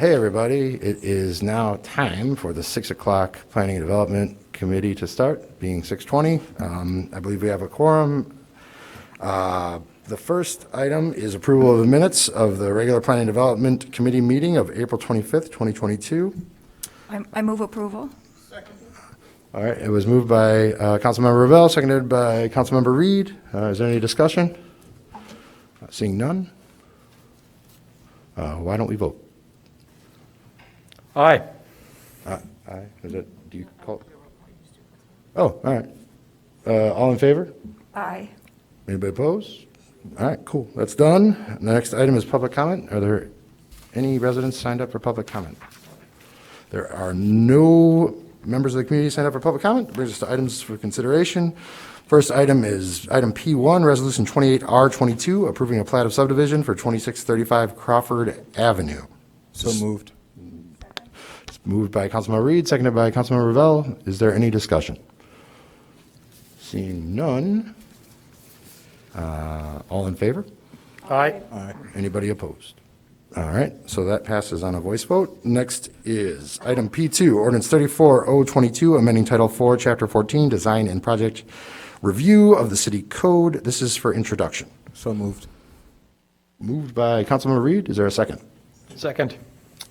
Hey, everybody. It is now time for the 6 o'clock Planning and Development Committee to start, being 6:20. I believe we have a quorum. The first item is approval of the minutes of the regular Planning and Development Committee meeting of April 25th, 2022. I move approval. All right, it was moved by Councilmember Revelle, seconded by Councilmember Reed. Is there any discussion? Seeing none. Why don't we vote? Aye. Aye. Is it, do you call? Oh, all right. All in favor? Aye. Anybody opposed? All right, cool. That's done. The next item is public comment. Are there any residents signed up for public comment? There are no members of the community signed up for public comment. Brings us to items for consideration. First item is item P1, Resolution 28R22, approving a plat of subdivision for 2635 Crawford Avenue. So moved. It's moved by Councilmember Reed, seconded by Councilmember Revelle. Is there any discussion? Seeing none. All in favor? Aye. Anybody opposed? All right, so that passes on a voice vote. Next is item P2, Ordinance 34-022, amending Title 4, Chapter 14, Design and Project Review of the City Code. This is for introduction. So moved. Moved by Councilmember Reed. Is there a second? Second.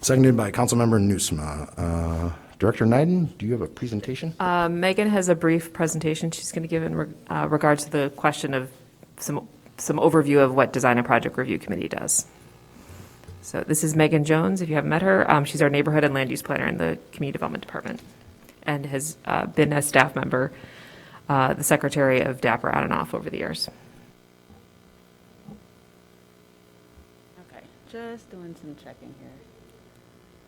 Seconded by Councilmember Nusma. Director Nyden, do you have a presentation? Megan has a brief presentation she's going to give in regards to the question of some overview of what Design and Project Review Committee does. So this is Megan Jones, if you haven't met her. She's our neighborhood and land use planner in the Community Development Department and has been a staff member, the secretary of DAPR on and off over the years. Okay, just doing some checking here.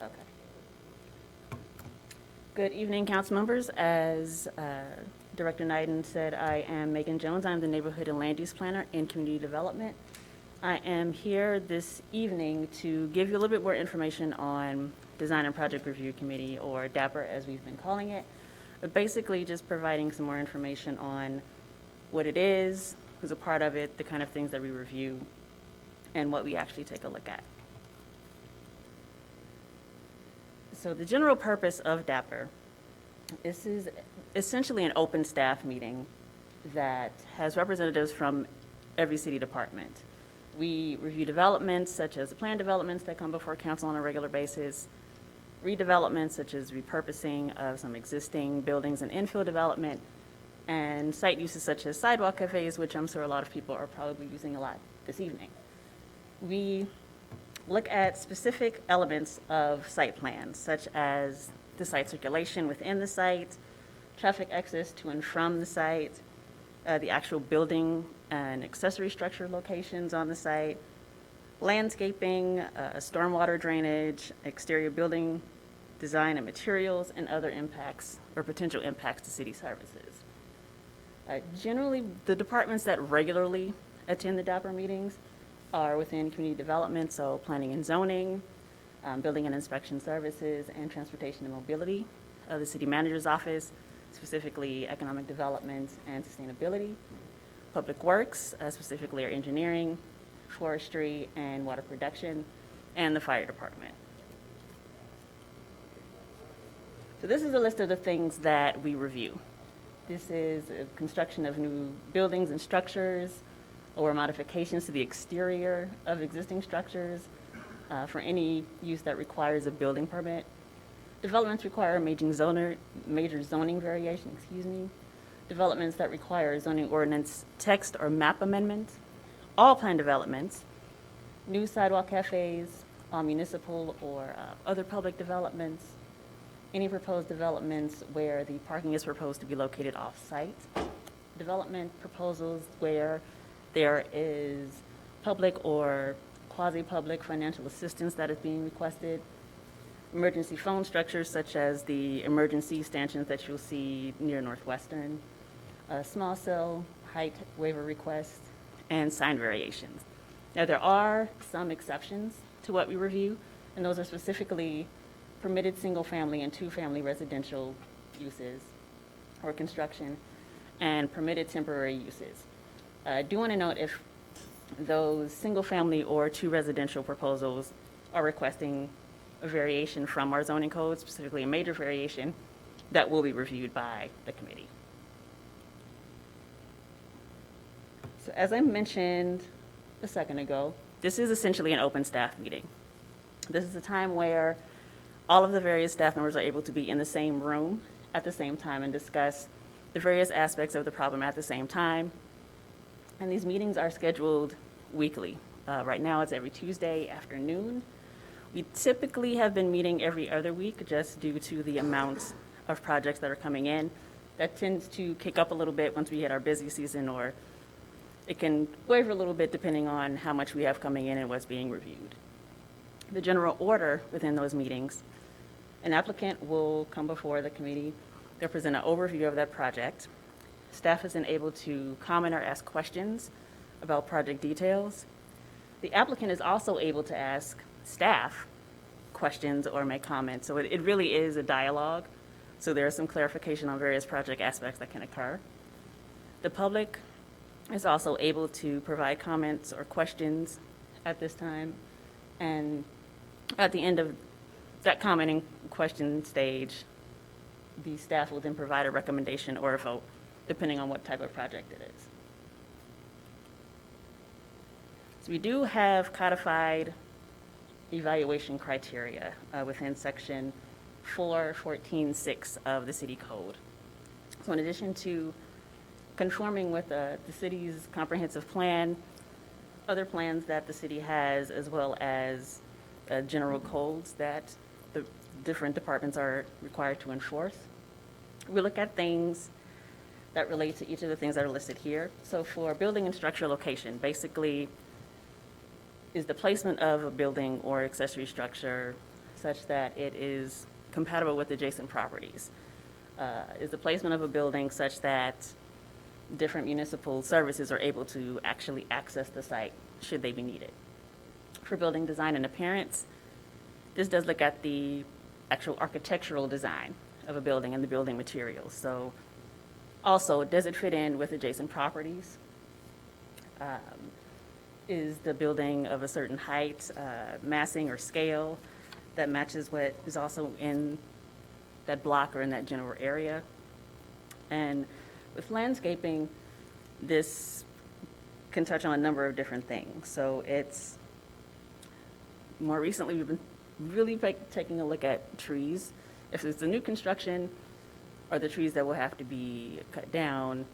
Okay. Good evening, council members. As Director Nyden said, I am Megan Jones. I'm the neighborhood and land use planner in community development. I am here this evening to give you a little bit more information on Design and Project Review Committee, or DAPR as we've been calling it, but basically just providing some more information on what it is, who's a part of it, the kind of things that we review, and what we actually take a look at. So the general purpose of DAPR, this is essentially an open staff meeting that has representatives from every city department. We review developments such as the plan developments that come before council on a regular basis, redevelopments such as repurposing of some existing buildings and infill development, and site uses such as sidewalk cafes, which I'm sure a lot of people are probably using a lot this evening. We look at specific elements of site plans, such as the site circulation within the site, traffic access to and from the site, the actual building and accessory structure locations on the site, landscaping, stormwater drainage, exterior building design and materials, and other impacts or potential impacts to city services. Generally, the departments that regularly attend the DAPR meetings are within community development, so planning and zoning, building and inspection services, and transportation and mobility. The city manager's office, specifically economic development and sustainability. Public works, specifically our engineering, forestry, and water production, and the fire department. So this is a list of the things that we review. This is construction of new buildings and structures, or modifications to the exterior of existing structures for any use that requires a building permit. Developments require major zoning variation, Developments that require zoning ordinance text or map amendments. All planned developments, new sidewalk cafes, all municipal or other public developments, any proposed developments where the parking is proposed to be located off-site, development proposals where there is public or quasi-public financial assistance that is being requested, emergency phone structures such as the emergency stanchions that you'll see near Northwestern, small cell height waiver requests, and sign variations. Now, there are some exceptions to what we review, and those are specifically permitted single-family and two-family residential uses or construction, and permitted temporary uses. I do want to note if those single-family or two residential proposals are requesting a variation from our zoning code, specifically a major variation, that will be reviewed by the committee. So as I mentioned a second ago, this is essentially an open staff meeting. This is a time where all of the various staff members are able to be in the same room at the same time and discuss the various aspects of the problem at the same time. And these meetings are scheduled weekly. Right now, it's every Tuesday afternoon. We typically have been meeting every other week just due to the amount of projects that are coming in. That tends to kick up a little bit once we hit our busy season, or it can waver a little bit depending on how much we have coming in and what's being reviewed. The general order within those meetings, an applicant will come before the committee. They'll present an overview of that project. Staff is then able to comment or ask questions about project details. The applicant is also able to ask staff questions or make comments. So it really is a dialogue. So there is some clarification on various project aspects that can occur. The public is also able to provide comments or questions at this time. And at the end of that commenting question stage, the staff will then provide a recommendation or a vote, depending on what type of project it is. So we do have codified evaluation criteria within section 414.6 of the city code. So in addition to conforming with the city's comprehensive plan, other plans that the city has, as well as general codes that the different departments are required to enforce, we look at things that relate to each of the things that are listed here. So for building and structure location, basically, is the placement of a building or accessory structure such that it is compatible with adjacent properties? Is the placement of a building such that different municipal services are able to actually access the site should they be needed? For building design and appearance, this does look at the actual architectural design of a building and the building materials. So also, does it fit in with adjacent properties? Is the building of a certain height, massing or scale that matches what is also in that block or in that general area? And with landscaping, this can touch on a number of different things. So it's, more recently, we've been really taking a look at trees. If it's a new construction, are the trees that will have to be cut down?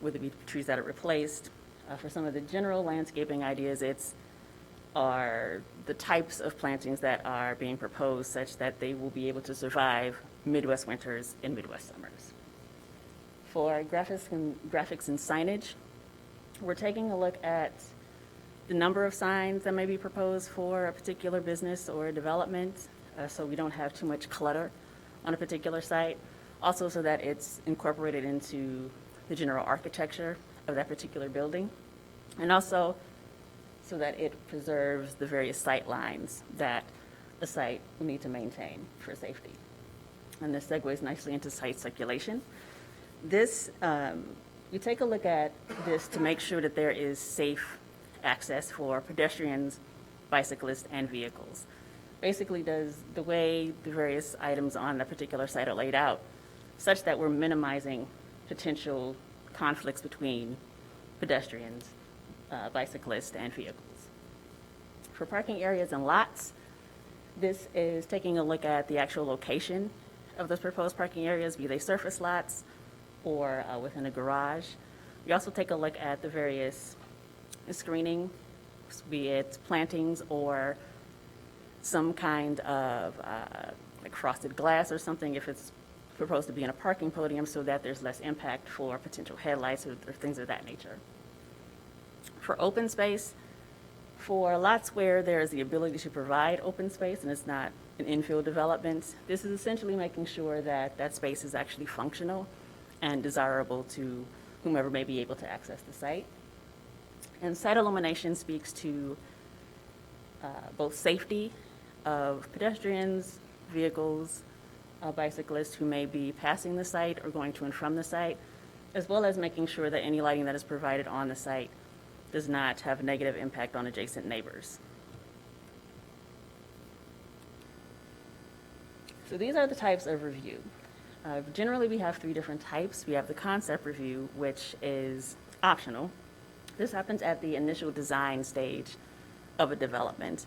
Would it be trees that are replaced? For some of the general landscaping ideas, are the types of plantings that are being proposed such that they will be able to survive Midwest winters and Midwest summers. For graphics and signage, we're taking a look at the number of signs that may be proposed for a particular business or development, so we don't have too much clutter on a particular site. Also, so that it's incorporated into the general architecture of that particular building, and also so that it preserves the various sight lines that a site will need to maintain for safety. And this segues nicely into site circulation. This, we take a look at this to make sure that there is safe access for pedestrians, bicyclists, and vehicles. Basically, does the way the various items on that particular site are laid out such that we're minimizing potential conflicts between pedestrians, bicyclists, and vehicles. For parking areas and lots, this is taking a look at the actual location of those proposed parking areas, be they surface lots or within a garage. We also take a look at the various screening, be it plantings or some kind of like frosted glass or something if it's proposed to be in a parking podium, so that there's less impact for potential headlights or things of that nature. For open space, for lots where there's the ability to provide open space and it's not an infill development, this is essentially making sure that that space is actually functional and desirable to whomever may be able to access the site. And site illumination speaks to both safety of pedestrians, vehicles, bicyclists who may be passing the site or going to and from the site, as well as making sure that any lighting that is provided on the site does not have a negative impact on adjacent neighbors. So these are the types of review. Generally, we have three different types. We have the concept review, which is optional. This happens at the initial design stage of a development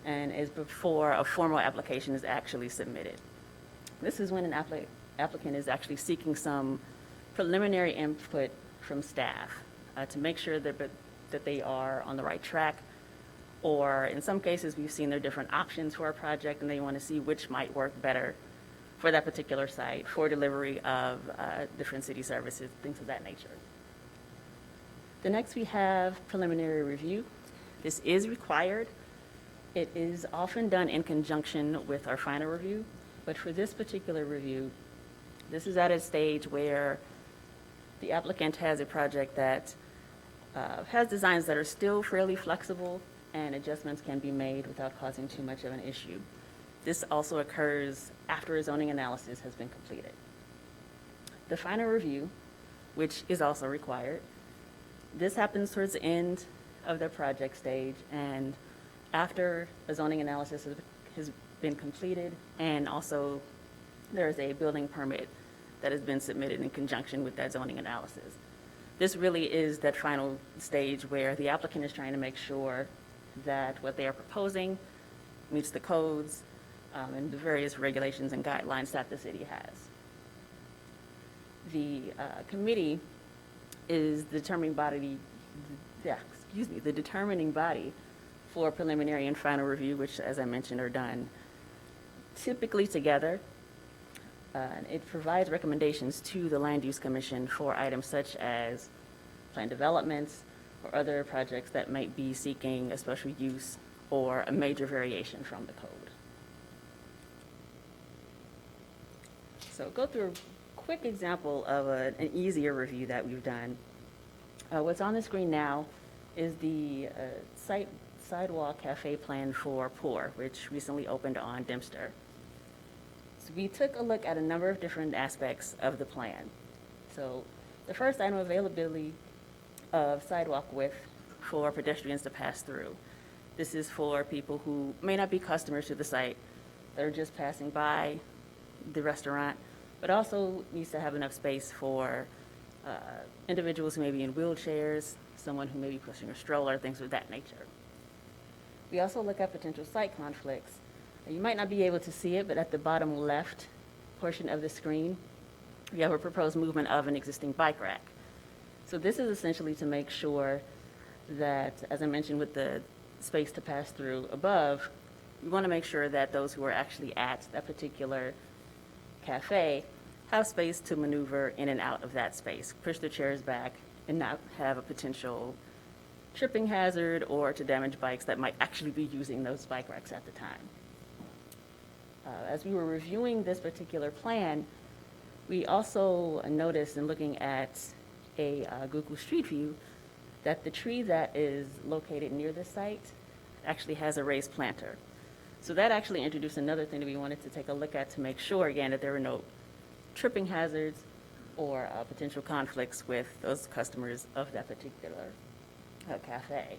and is before a formal application is actually submitted. This is when an applicant is actually seeking some preliminary input from staff to make sure that they are on the right track, or in some cases, we've seen there are different options for a project and they want to see which might work better for that particular site for delivery of different city services, things of that nature. The next we have preliminary review. This is required. It is often done in conjunction with our final review, but for this particular review, this is at a stage where the applicant has a project that has designs that are still fairly flexible and adjustments can be made without causing too much of an issue. This also occurs after a zoning analysis has been completed. The final review, which is also required, this happens towards the end of the project stage and after a zoning analysis has been completed, and also there is a building permit that has been submitted in conjunction with that zoning analysis. This really is that final stage where the applicant is trying to make sure that what they are proposing meets the codes and the various regulations and guidelines that the city has. The committee is the determining body, the determining body for preliminary and final review, which, as I mentioned, are done typically together. It provides recommendations to the Land Use Commission for items such as planned developments or other projects that might be seeking a special use or a major variation from the code. So go through a quick example of an easier review that we've done. What's on the screen now is the sidewalk cafe plan for Poor, which recently opened on Dempster. So we took a look at a number of different aspects of the plan. So the first item, availability of sidewalk width for pedestrians to pass through. This is for people who may not be customers to the site, that are just passing by the restaurant, but also needs to have enough space for individuals who may be in wheelchairs, someone who may be pushing a stroller, things of that nature. We also look at potential site conflicts. You might not be able to see it, but at the bottom left portion of the screen, we have a proposed movement of an existing bike rack. So this is essentially to make sure that, as I mentioned with the space to pass through above, we want to make sure that those who are actually at that particular cafe have space to maneuver in and out of that space, push their chairs back, and not have a potential tripping hazard or to damage bikes that might actually be using those bike racks at the time. As we were reviewing this particular plan, we also noticed in looking at a Google Street View that the tree that is located near the site actually has a raised planter. So that actually introduced another thing that we wanted to take a look at to make sure, again, that there were no tripping hazards or potential conflicts with those customers of that particular cafe.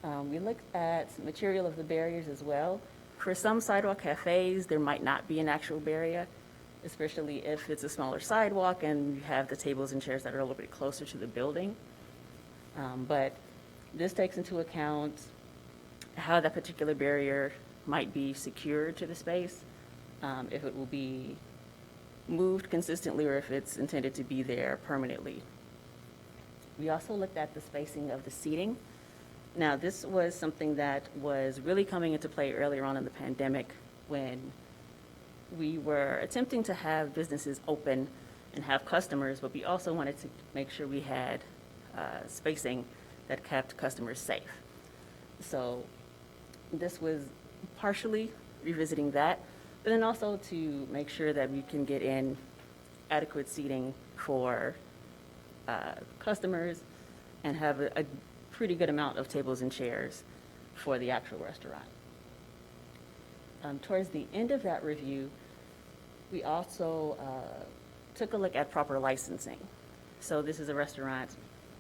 We looked at material of the barriers as well. For some sidewalk cafes, there might not be an actual barrier, especially if it's a smaller sidewalk and you have the tables and chairs that are a little bit closer to the building. But this takes into account how that particular barrier might be secured to the space, if it will be moved consistently or if it's intended to be there permanently. We also looked at the spacing of the seating. Now, this was something that was really coming into play earlier on in the pandemic when we were attempting to have businesses open and have customers, but we also wanted to make sure we had spacing that kept customers safe. So this was partially revisiting that, but then also to make sure that we can get in adequate seating for customers and have a pretty good amount of tables and chairs for the actual restaurant. Towards the end of that review, we also took a look at proper licensing. So this is a restaurant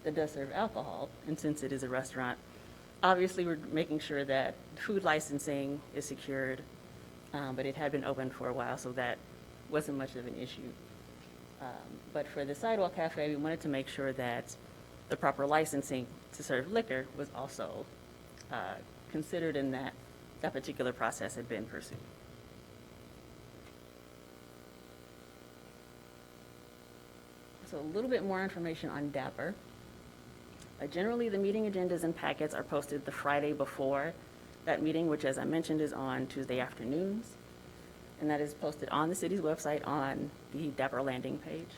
that does serve alcohol, and since it is a restaurant, obviously we're making sure that food licensing is secured, but it had been open for a while, so that wasn't much of an issue. But for the Sidewalk Cafe, we wanted to make sure that the proper licensing to serve liquor was also considered in that particular process had been pursued. So a little bit more information on Dapper. Generally, the meeting agendas and packets are posted the Friday before that meeting, which, as I mentioned, is on Tuesday afternoons. And that is posted on the city's website on the Dapper landing page.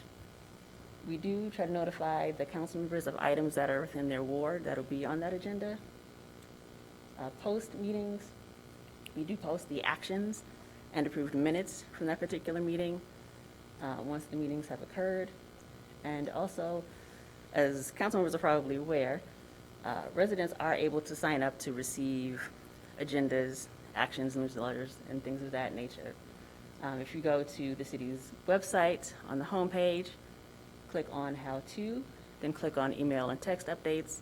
We do try to notify the council members of items that are within their ward that'll be on that agenda. Post meetings, we do post the actions and approved minutes from that particular meeting once the meetings have occurred. And also, as council members are probably aware, residents are able to sign up to receive agendas, actions, newsletters, and things of that nature. If you go to the city's website on the homepage, click on How To, then click on Email and Text Updates,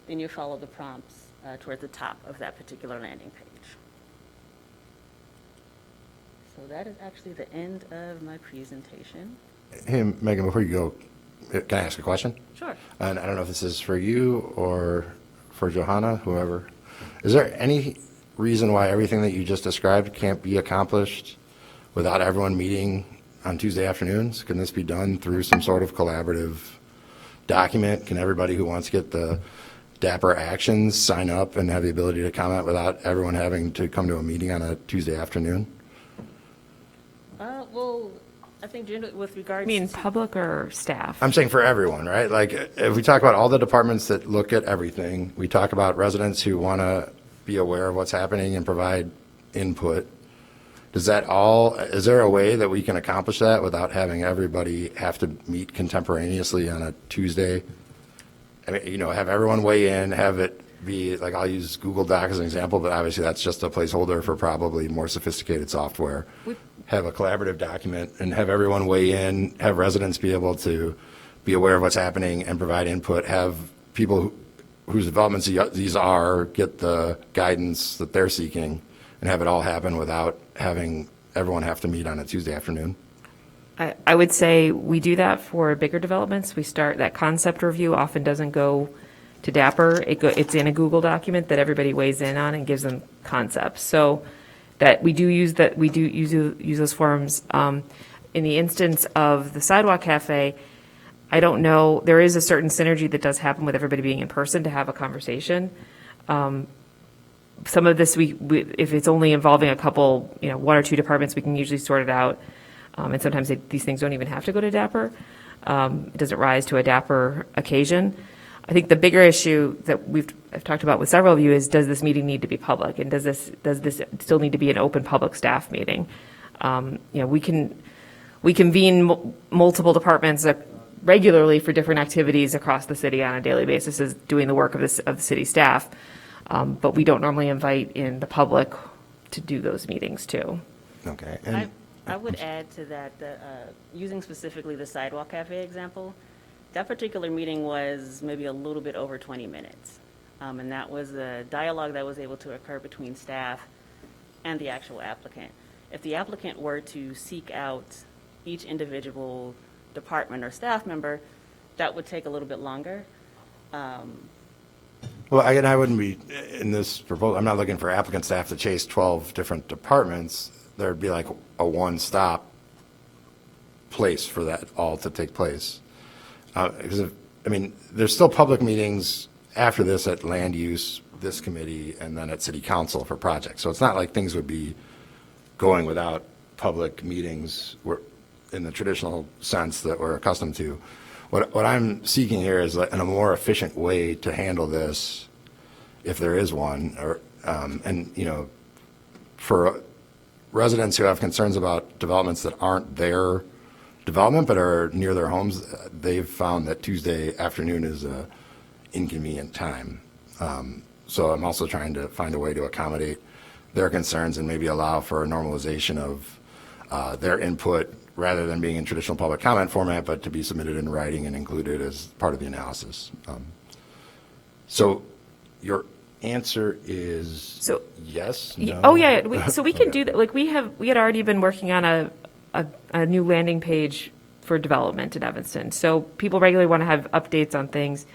then you follow the prompts towards the top of that particular landing page. So that is actually the end of my presentation. Hey, Megan, before you go, can I ask a question? Sure. And I don't know if this is for you or for Johanna, whoever. Is there any reason why everything that you just described can't be accomplished without everyone meeting on Tuesday afternoons? Can this be done through some sort of collaborative document? Can everybody who wants to get the Dapper actions sign up and have the ability to comment without everyone having to come to a meeting on a Tuesday afternoon? Well, I think generally with regards I mean, to public or staff? I'm saying for everyone, right? Like, if we talk about all the departments that look at everything, we talk about residents who want to be aware of what's happening and provide input. Is there a way that we can accomplish that without having everybody have to meet contemporaneously on a Tuesday? I mean, have everyone weigh in, have it be, like, I'll use Google Doc as an example, but obviously that's just a placeholder for probably more sophisticated software. Have a collaborative document and have everyone weigh in, have residents be able to be aware of what's happening and provide input, have people whose developments these are get the guidance that they're seeking, and have it all happen without having everyone have to meet on a Tuesday afternoon. I would say we do that for bigger developments. We start, that concept review often doesn't go to Dapper. It's in a Google document that everybody weighs in on and gives them concepts. So that we do use those forums. In the instance of the Sidewalk Cafe, I don't know, there is a certain synergy that does happen with everybody being in person to have a conversation. Some of this, if it's only involving a couple, one or two departments, we can usually sort it out. And sometimes these things don't even have to go to Dapper. It doesn't rise to a Dapper occasion. I think the bigger issue that I've talked about with several of you is, does this meeting need to be public? And does this still need to be an open public staff meeting? We convene multiple departments regularly for different activities across the city on a daily basis as doing the work of the city staff. But we don't normally invite in the public to do those meetings too. Okay. I would add to that, using specifically the Sidewalk Cafe example, that particular meeting was maybe a little bit over 20 minutes. And that was a dialogue that was able to occur between staff and the actual applicant. If the applicant were to seek out each individual department or staff member, that would take a little bit longer. Well, I wouldn't be, in this proposal, I'm not looking for applicant staff to chase 12 different departments. There'd be like a one-stop place for that all to take place. Because, there's still public meetings after this at land use, this committee, and then at city council for projects. So it's not like things would be going without public meetings in the traditional sense that we're accustomed to. What I'm seeking here is a more efficient way to handle this, if there is one, for residents who have concerns about developments that aren't their development but are near their homes, they've found that Tuesday afternoon is a inconvenient time. So I'm also trying to find a way to accommodate their concerns and maybe allow for a normalization of their input rather than being in traditional public comment format, but to be submitted in writing and included as part of the analysis. So your answer is So- yes, Y- no? Oh, yeah, so we can do that, like, we had already been working on a new landing page for development in Evanston. So people regularly want to have updates on things.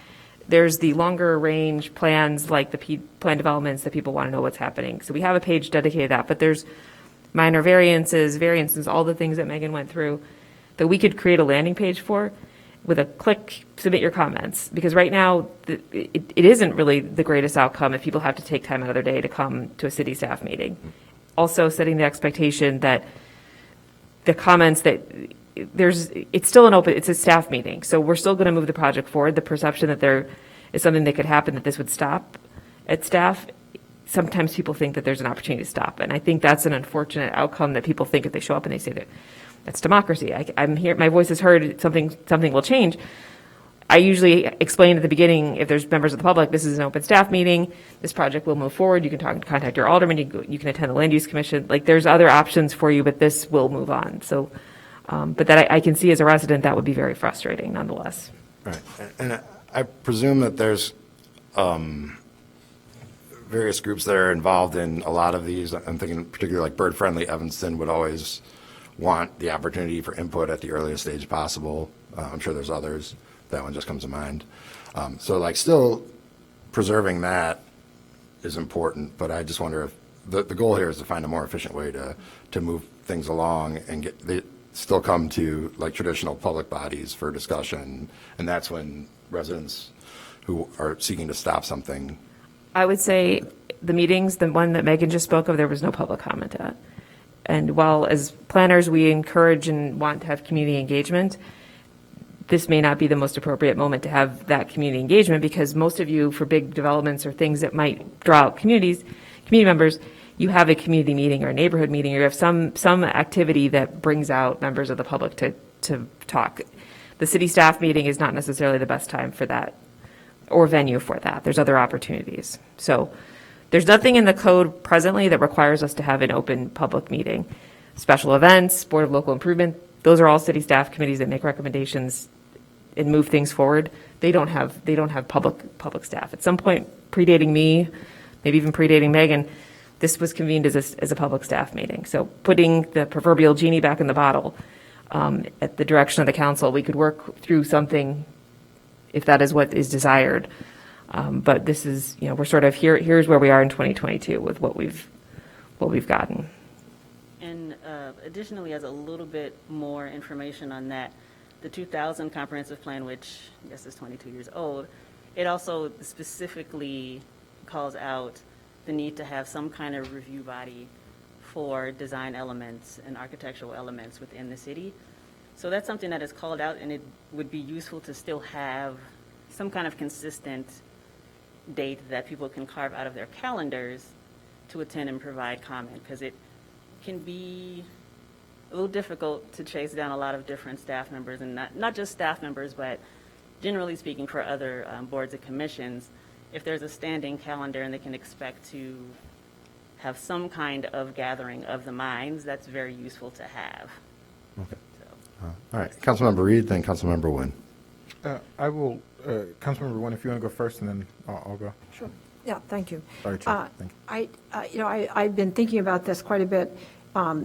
There's the longer range plans, like the plan developments that people want to know what's happening. So we have a page dedicated to that, but there's minor variances, all the things that Megan went through that we could create a landing page for with a click, submit your comments. Because right now, it isn't really the greatest outcome if people have to take time out of their day to come to a city staff meeting. Also setting the expectation that the comments that it's still it's a staff meeting. So we're still going to move the project forward. The perception that there is something that could happen that this would stop at staff, sometimes people think that there's an opportunity to stop. And I think that's an unfortunate outcome that people think if they show up and they say that that's democracy. I'm here, my voice is heard, something will change. I usually explain at the beginning, if there's members of the public, this is an open staff meeting, this project will move forward, you can contact your alderman, you can attend the land use commission, like there's other options for you, but this will move on. So, but that I can see as a resident, that would be very frustrating nonetheless. Right, and I presume that there's various groups that are involved in a lot of these. I'm thinking particularly like Bird Friendly Evanston would always want the opportunity for input at the earliest stage possible. I'm sure there's others. That one just comes to mind. So like still preserving that is important, but I just wonder if the goal here is to find a more efficient way to move things along and still come to like traditional public bodies for discussion. And that's when residents who are seeking to stop something. I would say the meetings, the one that Megan just spoke of, there was no public comment at. And while as planners, we encourage and want to have community engagement, this may not be the most appropriate moment to have that community engagement because most of you, for big developments or things that might draw out community members, you have a community meeting or a neighborhood meeting, or you have some activity that brings out members of the public to talk. The city staff meeting is not necessarily the best time for that or venue for that. There's other opportunities. So there's nothing in the code presently that requires us to have an open public meeting. Special events, Board of Local Improvement, those are all city staff committees that make recommendations and move things forward. They don't have public staff. At some point, predating me, maybe even predating Megan, this was convened as a public staff meeting. So putting the proverbial genie back in the bottle at the direction of the council, we could work through something if that is what is desired. But this is, we're sort of here's where we are in 2022 with what we've gotten. And additionally, as a little bit more information on that, the 2000 comprehensive plan, which I guess is 22 years old, it also specifically calls out the need to have some kind of review body for design elements and architectural elements within the city. So that's something that is called out, and it would be useful to still have some kind of consistent date that people can carve out of their calendars to attend and provide comment, because it can be a little difficult to chase down a lot of different staff members, and not just staff members, but generally speaking for other boards and commissions. If there's a standing calendar and they can expect to have some kind of gathering of the minds, that's very useful to have. Okay. So. All right, Councilmember Reed, then Councilmember Nguyen. I will, Councilmember Nguyen, if you want to go first, and then I'll go. Sure. Yeah, thank you. Sorry, Chair. Thank you. I've been thinking about this quite a bit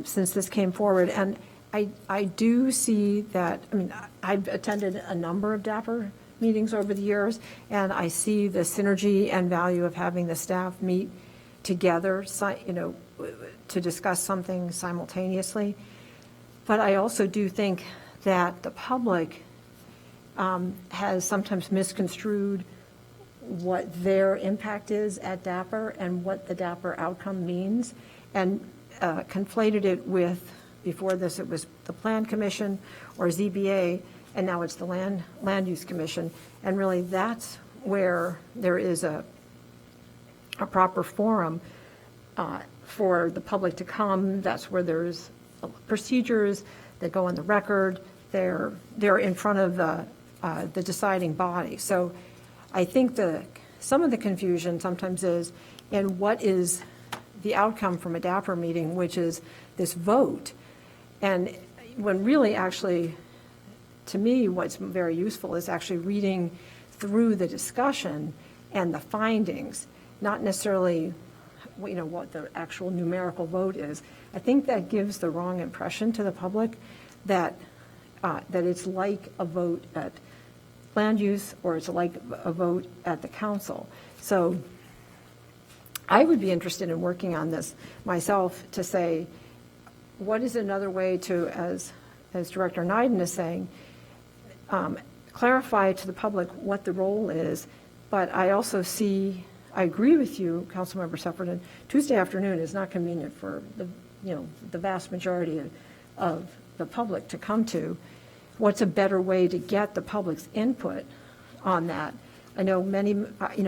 since this came forward, and I do see that, I've attended a number of DAPR meetings over the years, and I see the synergy and value of having the staff meet together, to discuss something simultaneously. But I also do think that the public has sometimes misconstrued what their impact is at DAPR and what the DAPR outcome means, and conflated it with, before this, it was the Plan Commission or ZBA, and now it's the Land Use Commission. And really, that's where there is a proper forum for the public to come. That's where there's procedures that go on the record. They're in front of the deciding body. So I think some of the confusion sometimes is in what is the outcome from a DAPR meeting, which is this vote. And when really actually, to me, what's very useful is actually reading through the discussion and the findings. not necessarily, what the actual numerical vote is. I think that gives the wrong impression to the public that it's like a vote at land use or it's like a vote at the council. So I would be interested in working on this myself to say, what is another way to, as Director Nyden is saying, clarify to the public what the role is. But I also I agree with you, Councilmember Sufferton, Tuesday afternoon is not convenient for the vast majority of the public to come to. What's a better way to get the public's input on that? I know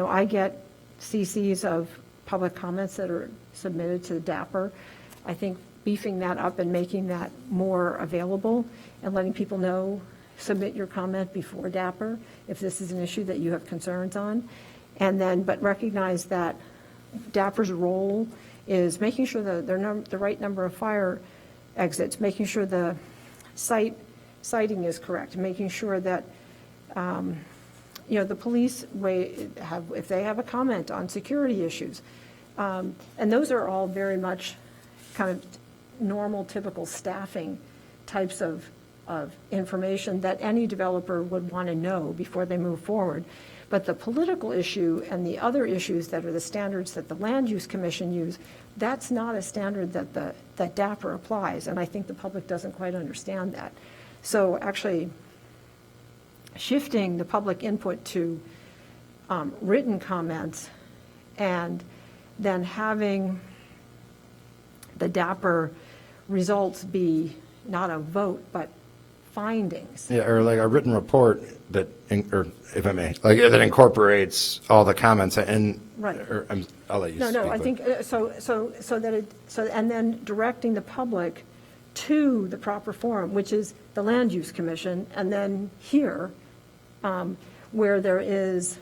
I get CCs of public comments that are submitted to DAPR. I think beefing that up and making that more available and letting people know, submit your comment before DAPR if this is an issue that you have concerns on. And then, but recognize that DAPR's role is making sure that there are the right number of fire exits, making sure the sighting is correct, making sure that the police if they have a comment on security issues. And those are all very much kind of normal, typical staffing types of information that any developer would want to know before they move forward. But the political issue and the other issues that are the standards that the Land Use Commission use, that's not a standard that DAPR applies, and I think the public doesn't quite understand that. So actually shifting the public input to written comments and then having the DAPR results be not a vote, but findings. Yeah, or like a written report that, or if I may, like that incorporates all the comments and. Right. Or I'll let you speak. No, I but- think, and then directing the public to the proper forum, which is the Land Use Commission, and then here, where there is,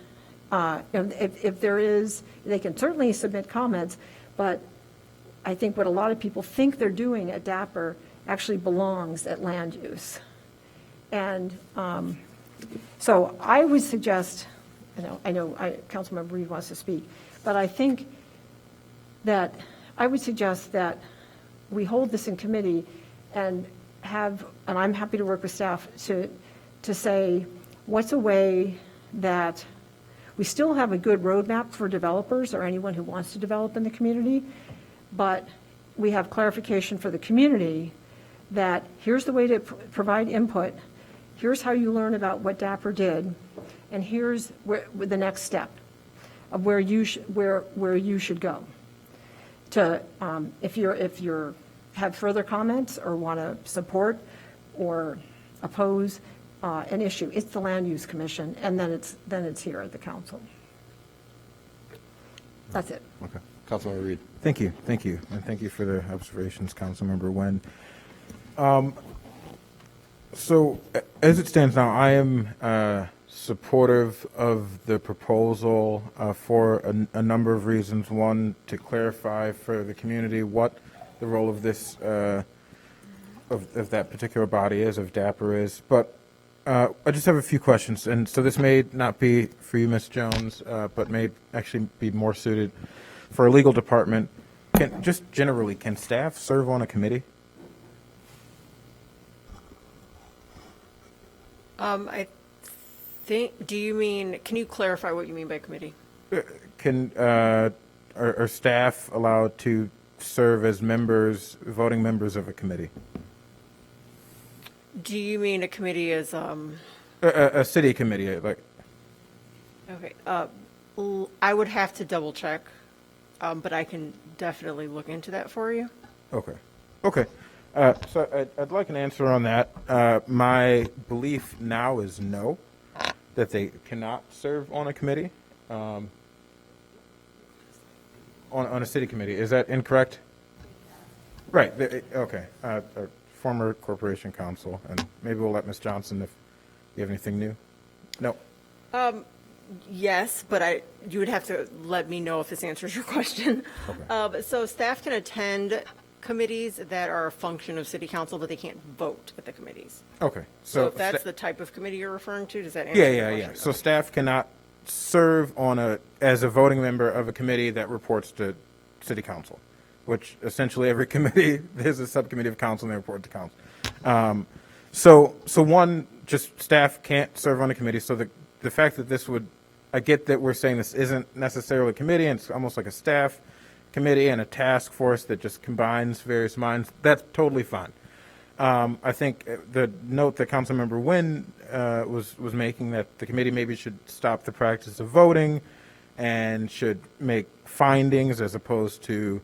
if there is, they can certainly submit comments, but I think what a lot of people think they're doing at DAPR actually belongs at land use. And so I would suggest, I know Councilmember Reed wants to speak, but I think that I would suggest that we hold this in committee and I'm happy to work with staff to say, what's a way that we still have a good roadmap for developers or anyone who wants to develop in the community, but we have clarification for the community that here's the way to provide input, here's how you learn about what DAPR did, and here's the next step of where you should go. To if you're have further comments or want to support or oppose an issue, it's the Land Use Commission, and then it's here at the council. That's it. Okay. Councilmember Reed. Thank you, and thank you for the observations, Councilmember Wen. So as it stands now, I am supportive of the proposal for a number of reasons. One, to clarify for the community what the role of this of that particular body is, of DAPR is. But I just have a few questions, and so this may not be for you, Ms. Jones, but may actually be more suited for a legal department. Just generally, can staff serve on a committee? I think, do you mean, can you clarify what you mean by committee? Are staff allowed to serve as members, voting members of a committee? Do you mean a committee as, A city committee, like, okay, I would have to double check, but I can definitely look into that for you. okay. So I'd like an answer on that. My belief now is no, that they cannot serve on a committee, on a city committee. Is that incorrect? Right, okay. Former corporation counsel, and maybe we'll let Ms. Johnson if you have anything new. No. Yes, but you would have to let me know if this answers your question. Okay. So staff can attend committees that are a function of city council, but they can't vote at the committees. Okay. So if that's the type of committee you're referring to, does that answer your question? Yeah. So staff cannot serve as a voting member of a committee that reports to city council, which essentially every committee, there's a subcommittee of council and they report to council. So one, just staff can't serve on a committee, so the fact that this would, I get that we're saying this isn't necessarily a committee, and it's almost like a staff committee and a task force that just combines various minds, that's totally fine. I think the note that Councilmember Nguyen was making, that the committee maybe should stop the practice of voting and should make findings as opposed to,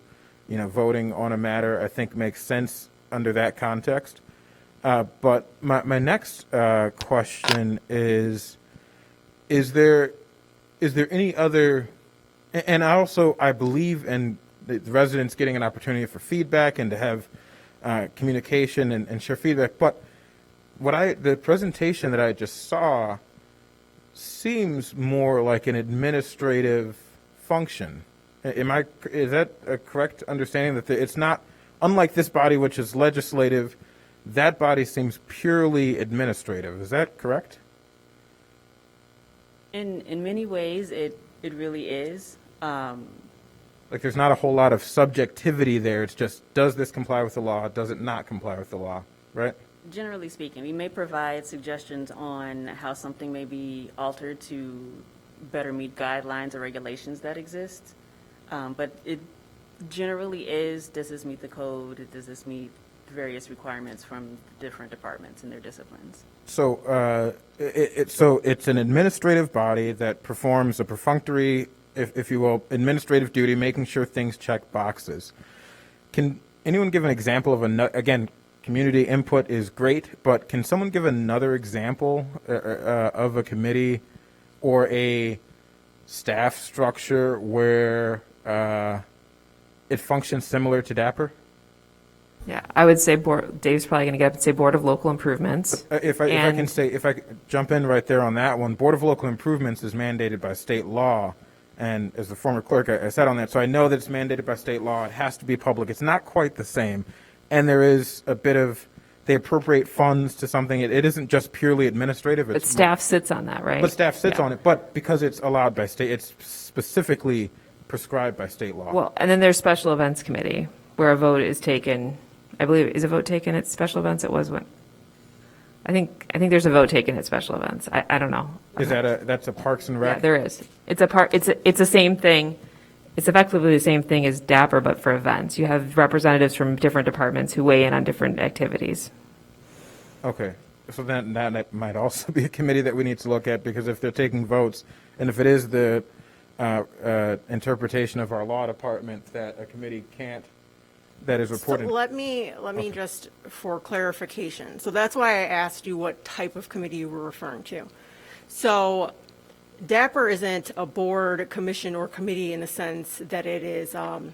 voting on a matter, I think makes sense under that context. But my next question is there any other, and also I believe in the residents getting an opportunity for feedback and to have communication and share feedback, but the presentation that I just saw seems more like an administrative function. Is that a correct understanding, that it's not, unlike this body which is legislative, that body seems purely administrative? Is that correct? In many ways, it really is. Like, there's not a whole lot of subjectivity there. It's just, does this comply with the law? Does it not comply with the law? Right? Generally speaking, we may provide suggestions on how something may be altered to better meet guidelines or regulations that exist. But it generally is, does this meet the code? Does this meet various requirements from different departments and their disciplines? So, so it's an administrative body that performs a perfunctory, if you will, administrative duty, making sure things check boxes. Can anyone give an example of again, community input is great, but can someone give another example of a committee or a staff structure where it functions similar to DAPR? Yeah, I would say Dave's probably going to get up and say Board of Local Improvements. If I could jump in right there on that one, Board of Local Improvements is mandated by state law. And as the former clerk, I sat on that, so I know that it's mandated by state law. It has to be public. It's not quite the same. And there is a bit of, they appropriate funds to something. It isn't just purely administrative. But staff sits on that, right? But staff sits on it. But because it's allowed by state, it's specifically prescribed by state law. Well, and then there's Special Events Committee, where a vote is taken. I believe, is a vote taken at special events? It was when. I think there's a vote taken at special events. I don't know. That's a Parks and Rec? Yeah, there is. It's the same thing. It's effectively the same thing as DAPR, but for events. You have representatives from different departments who weigh in on different activities. Okay. So then that might also be a committee that we need to look at, because if they're taking votes, and if it is the interpretation of our law department that a committee can't, that is reported. So let me just, for clarification. So that's why I asked you what type of committee you were referring to. So DAPR isn't a board, commission, or committee in the sense that it is an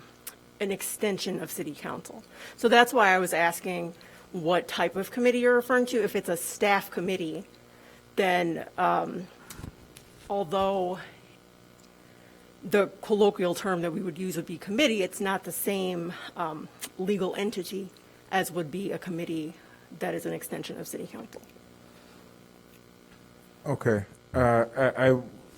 extension of city council. So that's why I was asking what type of committee you're referring to. If it's a staff committee, then although the colloquial term that we would use would be committee, it's not the same legal entity as would be a committee that is an extension of city council. Okay. I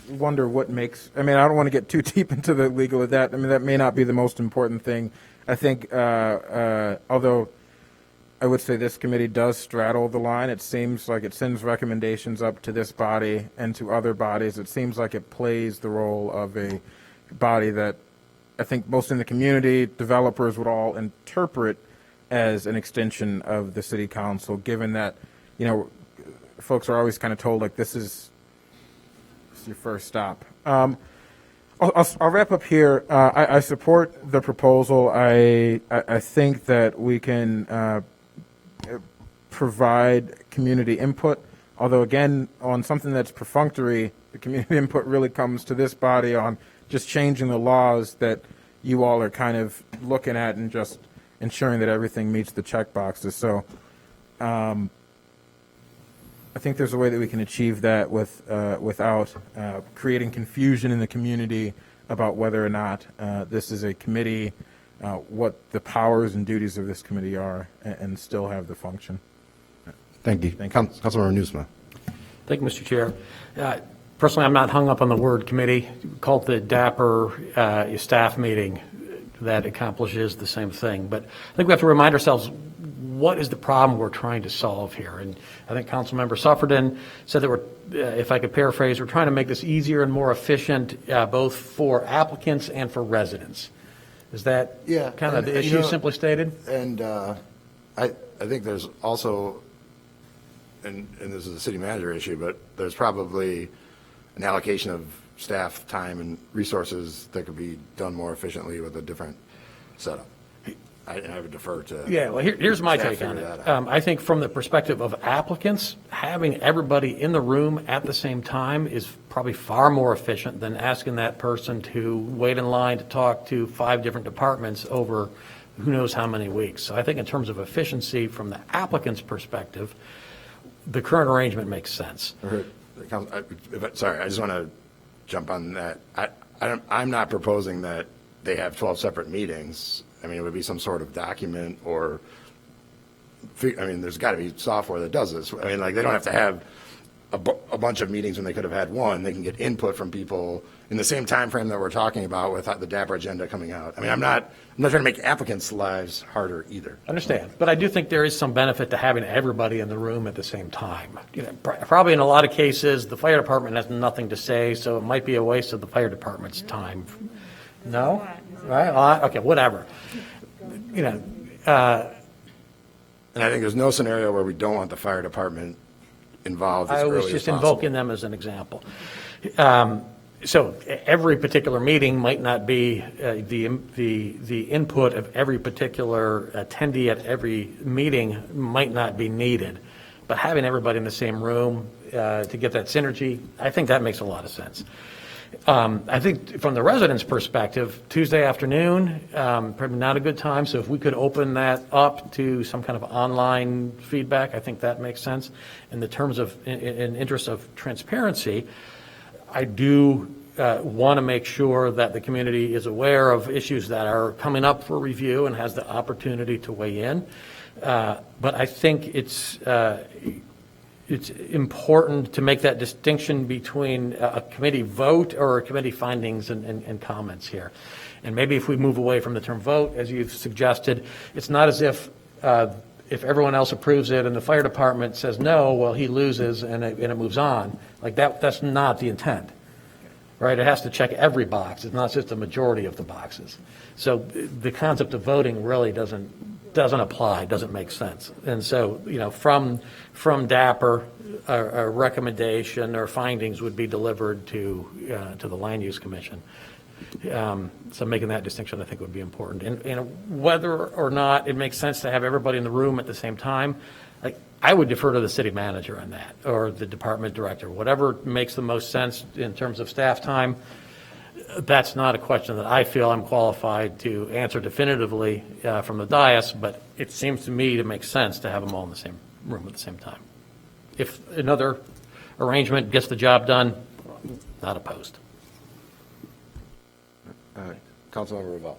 wonder what makes, I don't want to get too deep into the legal of that. That may not be the most important thing. I think, although I would say this committee does straddle the line, it seems like it sends recommendations up to this body and to other bodies. It seems like it plays the role of a body that I think most in the community, developers would all interpret as an extension of the city council, given that, folks are always kind of told, like, this is your first stop. I'll wrap up here. I support the proposal. I think that we can provide community input, although, again, on something that's perfunctory, the community input really comes to this body on just changing the laws that you all are kind of looking at and just ensuring that everything meets the check boxes. So I think there's a way that we can achieve that without creating confusion in the community about whether or not this is a committee, what the powers and duties of this committee are, and still have the function. Thank you. Councilmember Newsma. Thank you, Mr. Chair. Personally, I'm not hung up on the word committee. Call it the DAPR staff meeting. That accomplishes the same thing. But I think we have to remind ourselves, what is the problem we're trying to solve here? And I think Councilmember Suffredin said that if I could paraphrase, we're trying to make this easier and more efficient, both for applicants and for residents. Is that kind of the issue, simply stated? And I think there's also, and this is a city manager issue, but there's probably an allocation of staff time and resources that could be done more efficiently with a different setup. I would defer to. Yeah, well, here's my staff take on figure it. that out. I think from the perspective of applicants, having everybody in the room at the same time is probably far more efficient than asking that person to wait in line to talk to 5 different departments over who knows how many weeks. So I think in terms of efficiency from the applicant's perspective, the current arrangement makes sense. Sorry, I just want to jump on that. I'm not proposing that they have 12 separate meetings. I mean, it would be some sort of document or, there's got to be software that does this. I mean, like, they don't have to have a bunch of meetings when they could have had one. They can get input from people in the same time frame that we're talking about without the DAPR agenda coming out. I mean, I'm not trying to make applicants' lives harder either. Understand, but I do think there is some benefit to having everybody in the room at the same time. Probably in a lot of cases, the fire department has nothing to say, so it might be a waste of the fire department's time. No? Right? Okay, whatever. And I think there's no scenario where we don't want the fire department involved as I early was as just possible. invoking them as an example. So every particular meeting might not be the input of every particular attendee at every meeting might not be needed, but having everybody in the same room to get that synergy, I think that makes a lot of sense. I think from the residents' perspective, Tuesday afternoon, probably not a good time. So if we could open that up to some kind of online feedback, I think that makes sense. In the terms of, in interest of transparency, I do want to make sure that the community is aware of issues that are coming up for review and has the opportunity to weigh in. But I think it's important to make that distinction between a committee vote or a committee findings and comments here. And maybe if we move away from the term vote, as you've suggested, it's not as if everyone else approves it and the fire department says no, well, he loses and it moves on. Like that's not the intent, right? It has to check every box. It's not just a majority of the boxes. So the concept of voting really doesn't apply, doesn't make sense. And so, from DAPR, a recommendation or findings would be delivered to the Land Use Commission. So making that distinction, I think, would be important. And whether or not it makes sense to have everybody in the room at the same time, I would defer to the city manager on that, or the department director, whatever makes the most sense in terms of staff time. That's not a question that I feel I'm qualified to answer definitively from the dais, but it seems to me to make sense to have them all in the same room at the same time. If another arrangement gets the job done, not opposed. Councilmember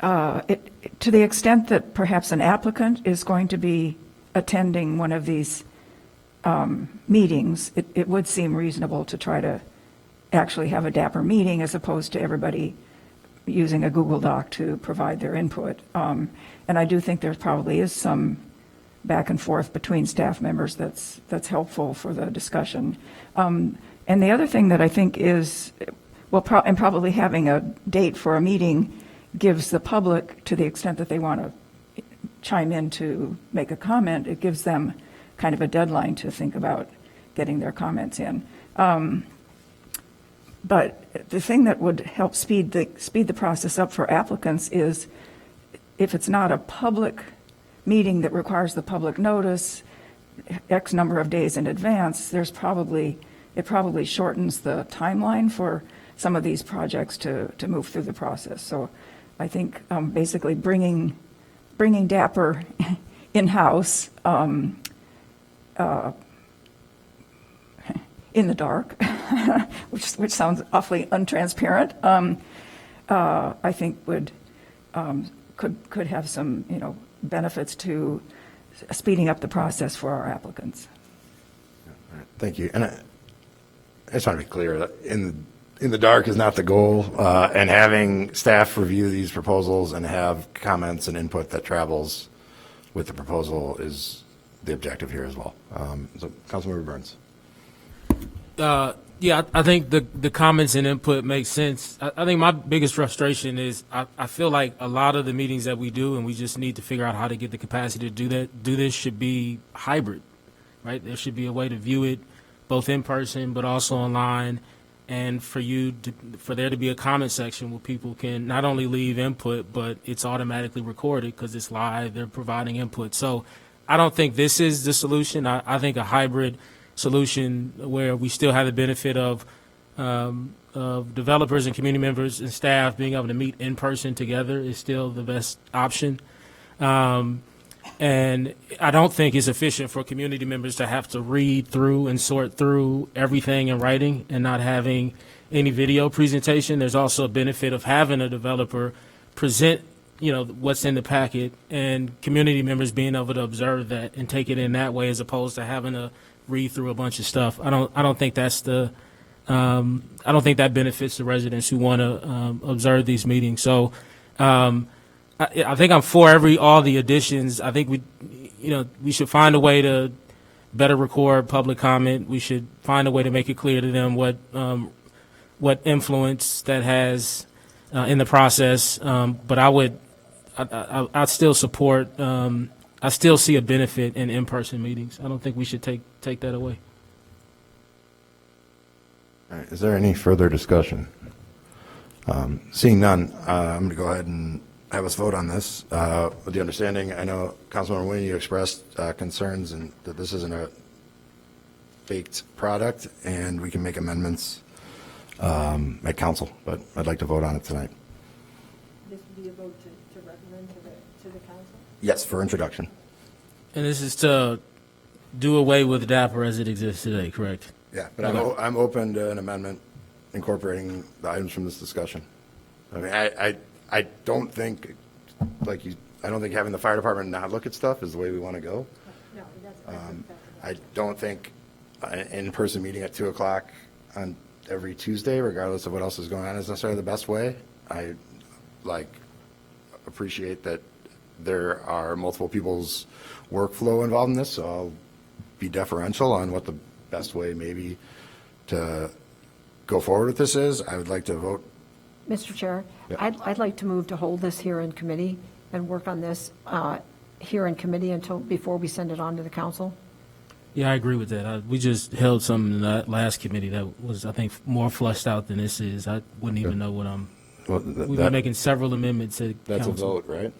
To the extent that perhaps an applicant is going to be attending one of these meetings, it would seem reasonable to try to actually have a DAPR meeting as opposed to everybody using a Google Doc to provide their input. And I do think there probably is some back and forth between staff members that's helpful for the discussion. And the other thing that I think is, and probably having a date for a meeting gives the public, to the extent that they want to chime in to make a comment, it gives them kind of a deadline to think about getting their comments in. But the thing that would help speed the process up for applicants is if it's not a public meeting that requires the public notice X number of days in advance, it probably shortens the timeline for some of these projects to move through the process. So I think basically bringing DAPR in-house in the dark, which sounds awfully untransparent, I think could have some benefits to speeding up the process for our applicants. Thank you. And I just want to be clear, that in the dark is not the goal, and having staff review these proposals and have comments and input that travels with the proposal is the objective here as well. So Councilmember Burns. Yeah, I think the comments and input make sense. I think my biggest frustration is I feel like a lot of the meetings that we do, and we just need to figure out how to get the capacity to do this should be hybrid, right? There should be a way to view it both in person but also online, and for there to be a comment section where people can not only leave input, but it's automatically recorded because it's live, they're providing input. So I don't think this is the solution. I think a hybrid solution where we still have the benefit of developers and community members and staff being able to meet in person together is still the best option. And I don't think it's efficient for community members to have to read through and sort through everything in writing and not having any video presentation. There's also a benefit of having a developer present, what's in the packet, and community members being able to observe that and take it in that way, as opposed to having to read through a bunch of stuff. I don't think that's I don't think that benefits the residents who want to observe these meetings. So I think I'm for all the additions. I think we should find a way to better record public comment. We should find a way to make it clear to them what influence that has in the process. But I'd still support. I still see a benefit in in-person meetings. I don't think we should take that away. All right, is there any further discussion? Seeing none, I'm going to go ahead and have us vote on this with the understanding. I know Councilmember Winnie, you expressed concerns and that this isn't a baked product, and we can make amendments at council, but I'd like to vote on it tonight. This would be a vote to recommend to the council? Yes, for introduction. And this is to do away with DAPR as it exists today, correct? Yeah, but I'm open to an amendment incorporating the items from this discussion. I mean, I don't think, I don't think having the fire department not look at stuff is the way we want to go. No, that's I don't think an in-person meeting at 2 o'clock on every Tuesday, regardless of what else is going on, is necessarily the best way. I appreciate that there are multiple people's workflow involved in this, so I'll be deferential on what the best way maybe to go forward with this is. I would like to vote. Mr. Chair, Yeah. I'd like to move to hold this here in committee and work on this here in committee before we send it on to the council. Yeah, I agree with that. We just held some in that last committee that was, I think, more flushed out than this is. I wouldn't even know what we've been making several amendments at That's council. a vote, right?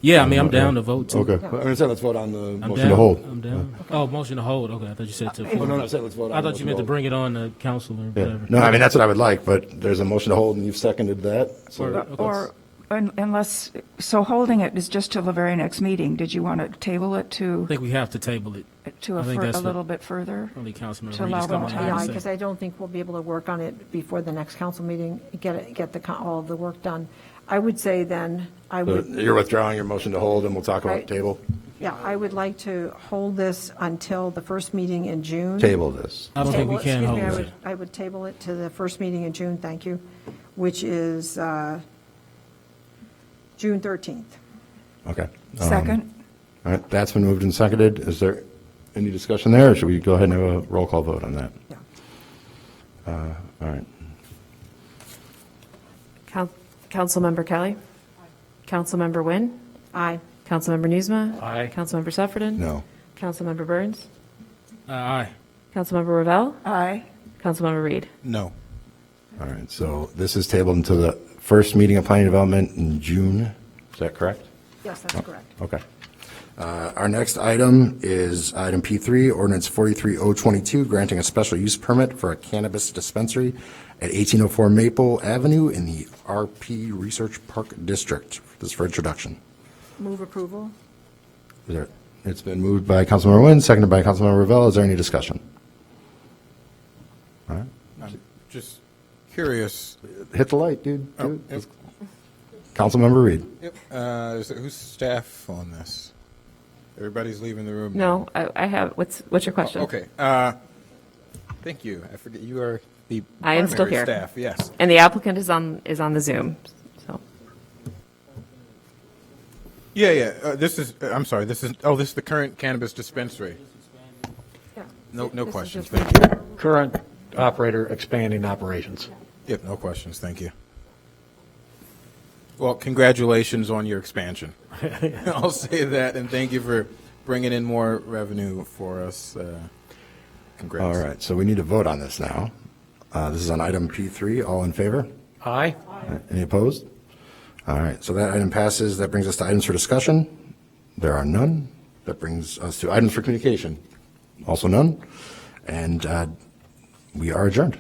Yeah, I mean, I'm down to vote too. Okay. I mean, let's vote on the I'm motion down. to hold. I'm down. Oh, motion to hold. Okay, I thought you said to. Oh, no, I said let's vote on I the thought you motion meant to hold. bring it on to council or Yeah. whatever. No, I mean, that's what I would like, but there's a motion to hold and you've seconded that. Or unless, so holding it is just till the very next meeting. Did you want to table it I to think we have to table it. a I think fir- that's a the- little bit further? Only Councilman To Reed allow is them coming time. on Yeah, and because say. I don't think we'll be able to work on it before the next council meeting, get all of the work done. I would say then, You're withdrawing your motion to hold and we'll talk about Right. table? yeah, I would like to hold this until the first meeting in June. Table this. I don't think we can hold Excuse me, it. I would table it to the first meeting in June, thank you, which is June 13th. Okay. Second? All right, that's been moved and seconded. Is there any discussion there, or should we go ahead and have a roll call vote on that? Yeah. All right. Councilmember Kelly? Councilmember Wynn? Aye. Councilmember Newsma? Aye. Councilmember Suffredin? No. Councilmember Burns? Aye. Councilmember Ravel? Aye. Councilmember Reed? No. All right, so this is tabled until the first meeting of planning development in June. Is that correct? Yes, that's correct. Okay. Our next item is item P3, ordinance 43022, granting a special use permit for a cannabis dispensary at 1804 Maple Avenue in the RP Research Park District. This is for introduction. Move approval? It's been moved by Councilmember Wynn, seconded by Councilmember Ravel. Is there any discussion? All right. I'm just curious. Hit the light, dude. Oh, yep. Councilmember Reed. Yep. Who's staff on this? Everybody's leaving the room. No, I have, what's your question? Okay. Thank you. I forget, you are the I am still primary here. staff, yes. And the applicant is on the Zoom, so. Yeah. This is the current cannabis dispensary. No This is questions, just- thank you. Current operator expanding operations. Yep, no questions, thank you. Well, congratulations on your expansion. I'll say that, and thank you for bringing in more revenue for us. Congrats. All right, so we need to vote on this now. This is on item P3. All in favor? Aye? Any opposed? All right, so that item passes. That brings us to items for discussion. There are none. That brings us to items for communication. Also none. And we are adjourned.